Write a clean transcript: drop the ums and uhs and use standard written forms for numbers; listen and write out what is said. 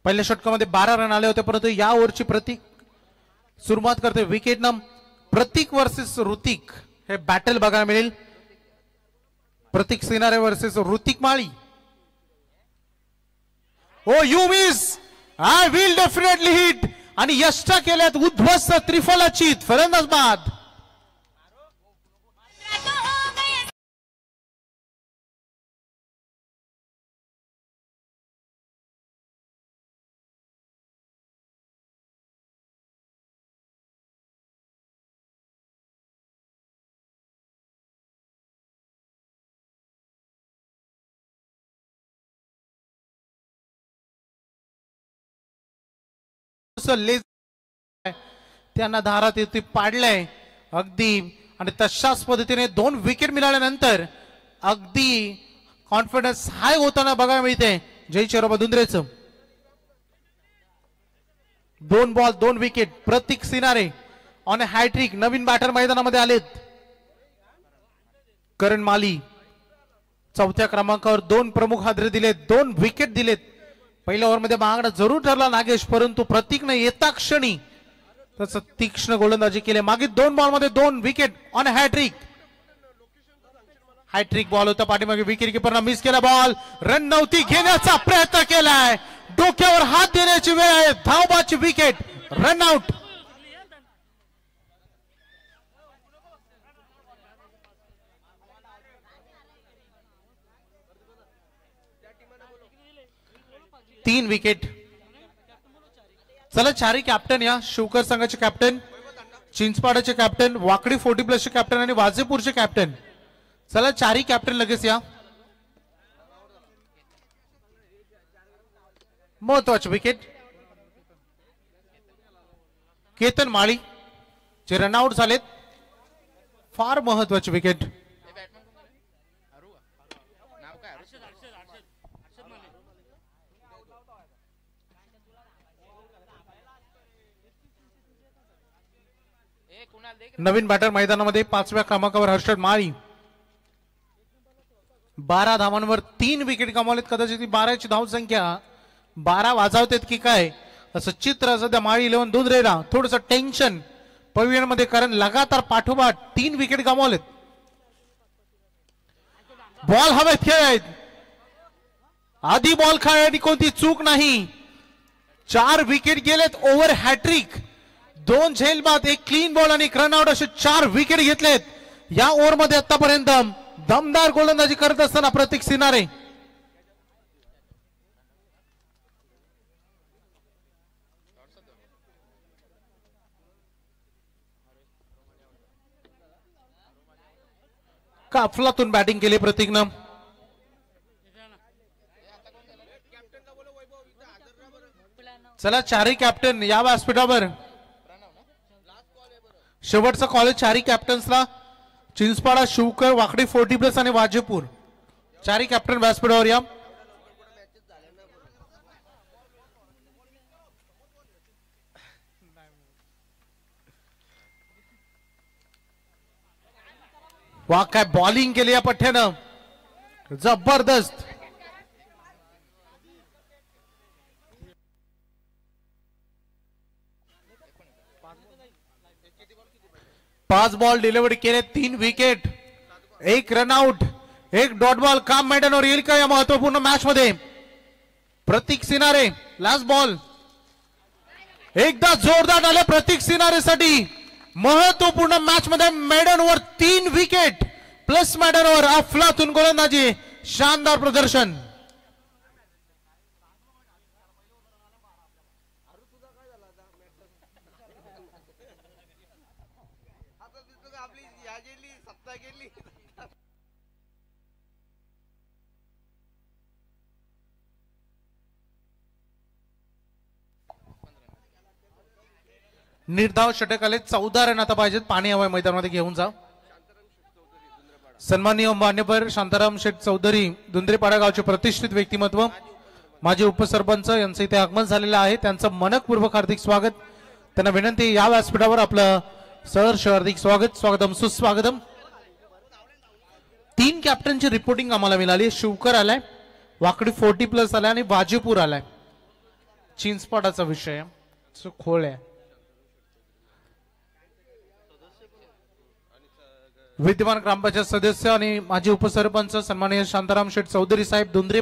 पहिल्या षटकामध्ये 12 रन आले होते, परंतु या ओव्हरची प्रतीक सुरुवात करते wicket number Prateek versus Hrithik. हे बॅटल बघायला मिळेल. Prateek Sinare versus Hrithik Mali. Oh you miss, I will definitely hit. आणि यष्टा केल्यात उद्ध्वस्त त्रिफलाचीत फलंदाज बाद. त्यांना धारात येथे पाडलंय अगदी. आणि तशाच पद्धतीने 2 विकेट मिळाल्यानंतर अगदी कॉन्फिडन्स हाय होताना बघायला मिळते जय चेरोबा धुंद्रेचं. 2 ball 2 wicket. Prateek Sinare on a hattrick. नवीन बॅटर मैदानामध्ये आलेत. करण माली चौथ्या क्रमांकावर 2 प्रमुख हादरे दिलेत, 2 विकेट दिलेत. पहिल्या ओव्हरमध्ये महागडा जरूर ठरला नागेश, परंतु प्रतीकने येता क्षणी त्याचं तीक्ष्ण गोलंदाजी केली. मागे 2 बॉलमध्ये 2 wicket on hat trick. Hat trick ball होता पाठीमागे. विकेट किपरना मिस केला बॉल. रन नव्हती घेण्याचा प्रयत्न केलाय. डोक्यावर हात देण्याची वेळ आहे. धावबाची विकेट. Run out. तीन विकेट. चला चारही कॅप्टन या. शिवकर संघाचे कॅप्टन, चिंचपाडाचे कॅप्टन, वाकडी 40+ चे कॅप्टन आणि वाजेपूरचे कॅप्टन. चला चारही कॅप्टन लगेच या. महत्वाचे विकेट. केतन माळी जे रनआउट झालेत. फार महत्वाचे विकेट. नवीन बॅटर मैदानामध्ये 5व्या क्रमांकावर हर्षद माळी. 12 धावांवर 3 विकेट गमावलेत. कदाचित 12ची धाव संख्या 12 वाजवतेत की काय असं चित्र सध्या माळी 11 धुंद्रेला. थोडस टेन्शन पवेलियन मध्ये, कारण लगातार पाठोपाठ 3 विकेट गमावलेत. बॉल हवेत खेळायत. आधी बॉल खेळण्याची कोणती चूक नाही. 4 विकेट गेलेत. Over hat trick. 2 झेलबाद, 1 क्लीन बॉल आणि एक रनआउट असे 4 विकेट घेतलेत या ओव्हर मध्ये आतापर्यंत. दमदार गोलंदाजी करत असताना प्रतीक सिनारे. काफलातून बॅटिंग केली प्रतीकनं. चला चारही कॅप्टन या व्यासपीठावर. शेवटचा कॉलेज चारही कॅप्टन्सला. चिंचपाडा, शिवकर, वाकडी 40+ आणि वाजेपूर. चारही कॅप्टन व्यासपीठावर या. वा काय बॉलिंग केली या पठ्ठ्यानं. जबरदस्त. पाच बॉल डिलिव्हरी केले. 3 विकेट, 1 रनआउट, 1 डॉट बॉल. काम मैदानावर येईल का या महत्वपूर्ण मॅच मध्ये. प्रतीक सिनारे लास्ट बॉल. एकदा जोरदार आले प्रतीक सिनारेसाठी. महत्वपूर्ण मॅच मध्ये मैदानावर 3 विकेट प्लस मैदानावर अफलातून गोलंदाजी. शानदार प्रदर्शन. निर्धाव षटक आले. 14 रन आता पाहिजेत. पाणी हवंय मैदानामध्ये, घेऊन जा. सन्माननीय मान्यवर शांताराम शेठ चौधरी धुंद्रेपाडा गावचे प्रतिष्ठित व्यक्तिमत्व, माजी उपसरपंच यांचं इथे आगमन झालेलं आहे. त्यांचं मनपूर्वक हार्दिक स्वागत. त्यांना विनंती या व्यासपीठावर आपलं सहर्ष हार्दिक स्वागत. स्वागतम सुस्वागतम. 3 कॅप्टनची रिपोर्टिंग आम्हाला मिळाली. शिवकर आलाय, वाकडी 40+ आलाय आणि वाजेपूर आलाय. चिंचपाडाचा विषय खोळ्या विद्यमान ग्रामपंचायत सदस्य आणि माजी उपसरपंच सन्माननीय शांताराम शेठ चौधरी साहेब धुंद्रे